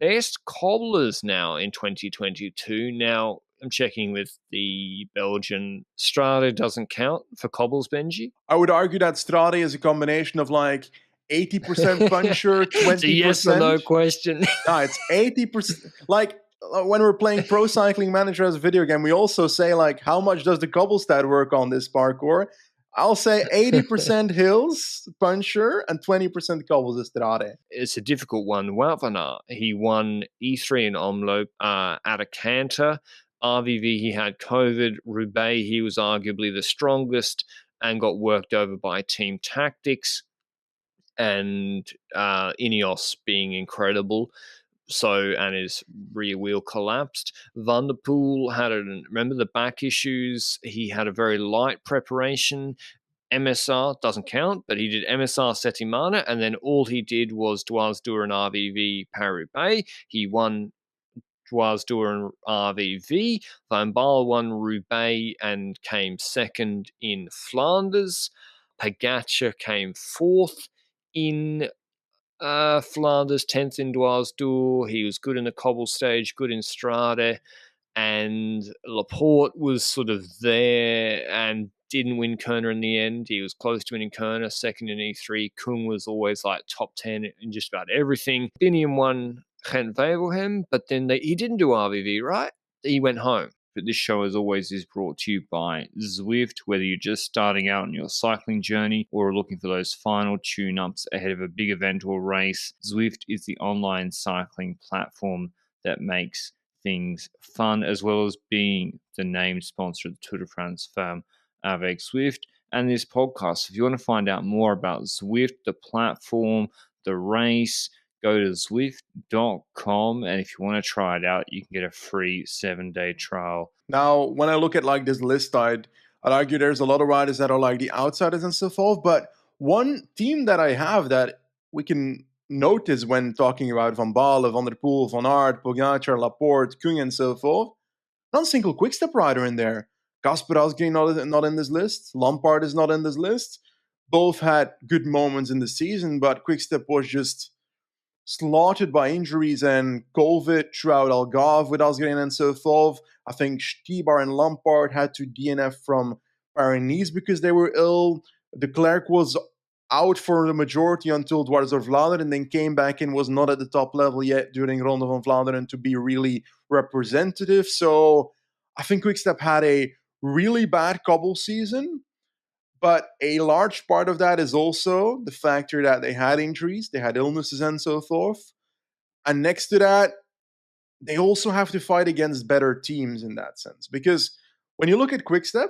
best cobblers now in 2022. Now, I'm checking with the Belgian. Strade doesn't count for cobbles, Benji? I would argue that Strade is a combination of like 80% puncher, 20%. It's a yes or no question. No, it's 80%. Like when we're playing Pro Cycling Manager as a video game, we also say like, how much does the cobble stat work on this parkour? I'll say 80% hills, puncher, and 20% cobbles is Strade. It's a difficult one. Wout van Aert, he won E3 in Omloop at a canter. RVV, he had COVID. Roubaix, he was arguably the strongest and got worked over by team tactics and Ineos being incredible. And his rear wheel collapsed. Van der Poel remember the back issues? He had a very light preparation. MSR doesn't count, but he did MSR Settimana, and then all he did was Dwars Door and RVV Paris-Roubaix. He won Dwars Door and RVV. Van Baarle won Roubaix and came second in Flanders. Pogacar came fourth in Flanders, 10th in Dwars Door. He was good in the cobble stage, good in Strade, and Laporte was sort of there and didn't win Kerner in the end. He was close to winning Kerner, second in E3. Kung was always like top 10 in just about everything. Biniam won Gent-Wevelgem, but then he didn't do RVV, right? He went home. But this show, as always, is brought to you by Zwift. Whether you're just starting out on your cycling journey or are looking for those final tune-ups ahead of a big event or race, Zwift is the online cycling platform that makes things fun, as well as being the named sponsor of the Tour de France Femme avec Zwift and this podcast. If you want to find out more about Zwift, the platform, the race, go to Zwift.com, and if you want to try it out, you can get a free 7-day trial. Now, when I look at like this list, I'd argue there's a lot of riders that are like the outsiders and so forth, but one team that I have that we can notice when talking about Van Baarle, Van der Poel, Van Aert, Pogacar, Laporte, Kung, and so forth, not a single quick-step rider in there. Kasper Asgreen not in this list. Lampard is not in this list. Both had good moments in the season, but quick-step was just slaughtered by injuries and COVID throughout Algarve with Asgreen and so forth. I think Stibar and Lampard had to DNF from Paris-Nice because they were ill. De Klerk was out for the majority until Dwars door Vlaanderen, and then came back and was not at the top level yet during Ronde van Vlaanderen to be really representative. So I think Quickstep had a really bad cobble season, but a large part of that is also the factor that they had injuries, they had illnesses and so forth. And next to that, they also have to fight against better teams in that sense. Because when you look at Quickstep,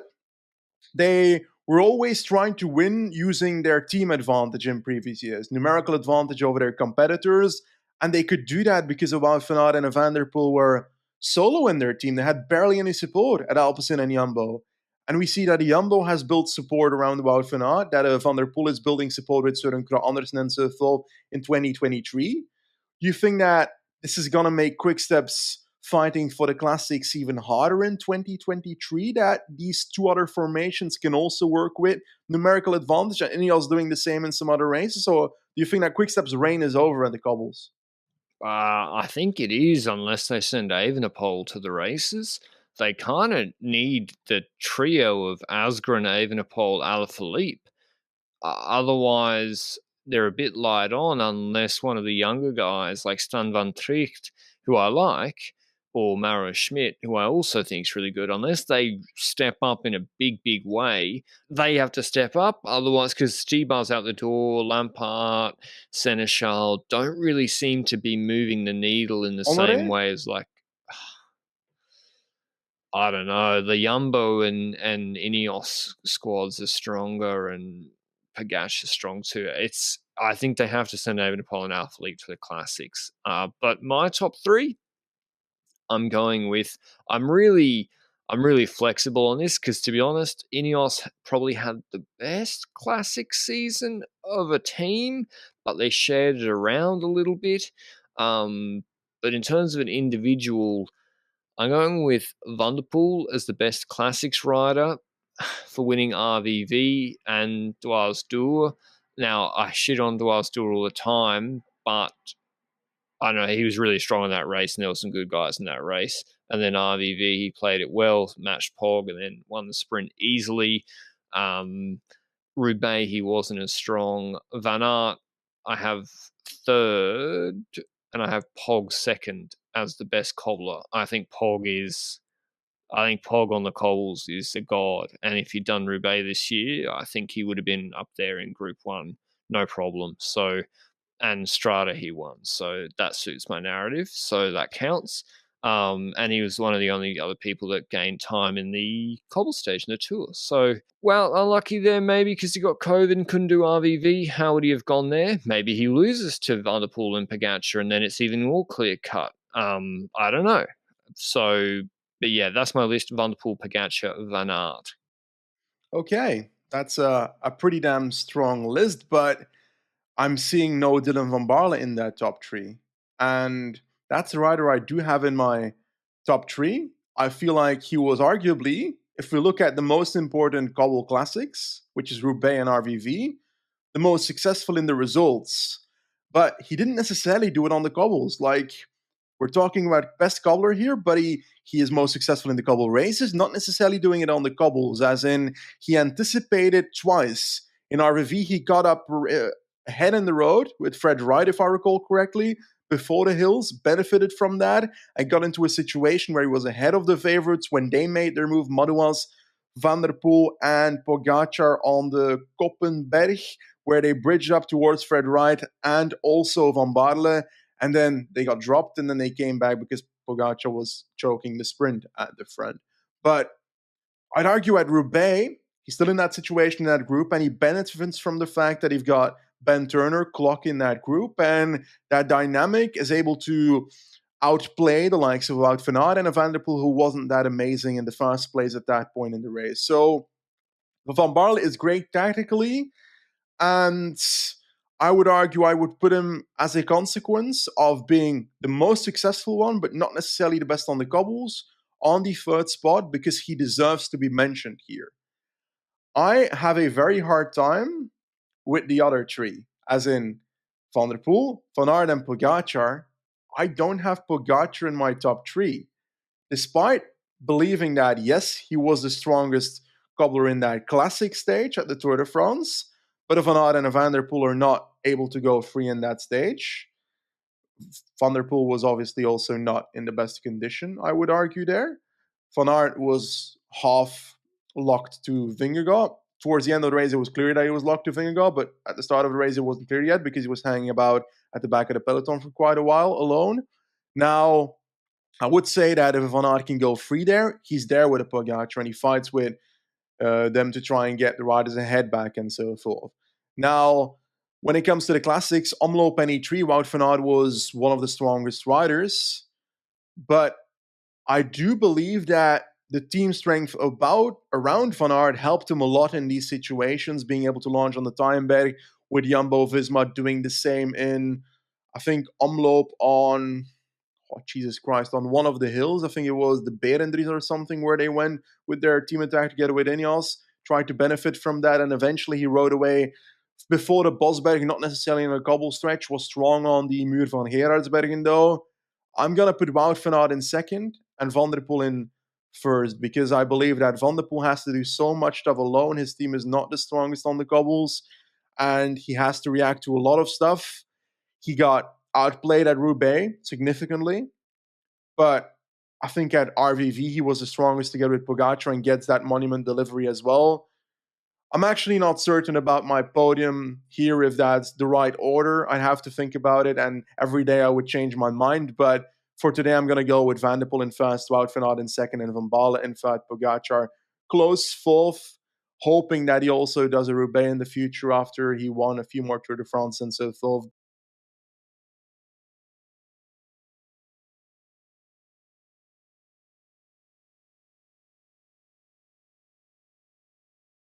they were always trying to win using their team advantage in previous years, numerical advantage over their competitors. And they could do that because of Wout van Aert and Van der Poel were solo in their team. They had barely any support at Alpecin and Jumbo. And we see that Jumbo has built support around Wout van Aert, that Van der Poel is building support with Søren Kragh Andersen and so forth in 2023. Do you think that this is going to make Quickstep's fighting for the classics even harder in 2023, that these two other formations can also work with numerical advantage, and Ineos doing the same in some other races? Or do you think that Quickstep's reign is over at the cobbles? I think it is, unless they send Evenepoel to the races. They kind of need the trio of Asgreen, Evenepoel, Alaphilippe. Otherwise, they're a bit light on unless one of the younger guys like Stan van Tricht, who I like, or Maro Schmidt, who I also think is really good, unless they step up in a big, big way, they have to step up. Otherwise, because Stibar's out the door, Lampard, Seneschal don't really seem to be moving the needle in the same way as like, I don't know, the Jumbo and Ineos squads are stronger and Pogacar is strong too. I think they have to send Evenepoel and Alaphilippe to the classics. But my top three, I'm really flexible on this because, to be honest, Ineos probably had the best classic season of a team, but they shared it around a little bit. But in terms of an individual, I'm going with Van der Poel as the best classics rider for winning RVV and Dwars door. Now, I shit on Dwars door all the time, but I don't know, he was really strong in that race, and there were some good guys in that race. And then RVV, he played it well, matched Pog, and then won the sprint easily. Roubaix, he wasn't as strong. Van Aert, I have third, and I have Pog second as the best cobbler. I think Pog on the cobbles is a god. And if he'd done Roubaix this year, I think he would have been up there in Group 1, no problem. So, and Strata he won. So that suits my narrative. So that counts. And he was one of the only other people that gained time in the cobble stage in the tour. So, well, unlucky there maybe because he got COVID and couldn't do RVV. How would he have gone there? Maybe he loses to Van der Poel and Pogacar, and then it's even more clear cut. I don't know. So, but yeah, that's my list: Van der Poel, Pogacar, Van Aert. Okay, that's a pretty damn strong list, but I'm seeing no Dylan van Baarle in that top 3. And that's a rider I do have in my top 3. I feel like he was arguably, if we look at the most important Cobble Classics, which is Roubaix and RVV, the most successful in the results. But he didn't necessarily do it on the cobbles. Like, we're talking about best cobbler here, but he is most successful in the cobble races, not necessarily doing it on the cobbles, as in he anticipated twice. In RVV, he got up ahead in the road with Fred Wright, if I recall correctly, before the hills, benefited from that, and got into a situation where he was ahead of the favorites when they made their move, Madouas, Van der Poel, and Pogacar on the Koppenberg, where they bridged up towards Fred Wright and also Van Baarle, and then they got dropped, and then they came back because Pogacar was choking the sprint at the front. But I'd argue at Roubaix, he's still in that situation in that group, and he benefits from the fact that you've got Ben Turner clock in that group, and that dynamic is able to outplay the likes of Wout van Aert and a Van der Poel who wasn't that amazing in the first place at that point in the race. So Van Baarle is great tactically, and I would argue I would put him as a consequence of being the most successful one, but not necessarily the best on the cobbles, on the third spot because he deserves to be mentioned here. I have a very hard time with the other 3, as in Van der Poel, Van Aert, and Pogacar. I don't have Pogacar in my top 3, despite believing that, yes, he was the strongest cobbler in that classic stage at the Tour de France, but if Van Aert and Van der Poel are not able to go free in that stage, Van der Poel was obviously also not in the best condition, I would argue there. Van Aert was half locked to Vingegaard. Towards the end of the race, it was clear that he was locked to Vingegaard, but at the start of the race, it wasn't clear yet because he was hanging about at the back of the peloton for quite a while alone. Now, I would say that if Van Aert can go free there, he's there with a Pogacar and he fights with them to try and get the riders ahead back and so forth. Now, when it comes to the classics, Omloop and E3, Wout van Aert was one of the strongest riders, but I do believe that the team strength around Van Aert helped him a lot in these situations, being able to launch on the Tyenberg with Jumbo-Visma doing the same in, I think, Omloop on, Jesus Christ, on one of the hills. I think it was the Berendries or something where they went with their team attack together with Ineos, tried to benefit from that, and eventually he rode away before the Bosberg, not necessarily in a cobble stretch, was strong on the Muur van Gerardsbergen though. I'm going to put Wout van Aert in second and Van der Poel in first because I believe that Van der Poel has to do so much stuff alone. His team is not the strongest on the cobbles and he has to react to a lot of stuff. He got outplayed at Roubaix significantly, but I think at RVV he was the strongest together with Pogacar and gets that monument delivery as well. I'm actually not certain about my podium here, if that's the right order. I'd have to think about it, and every day I would change my mind. But for today, I'm going to go with Van der Poel in first, Wout van Aert in second, and Van Baarle in third, Pogacar close fourth, hoping that he also does a Roubaix in the future after he won a few more Tour de France and so forth.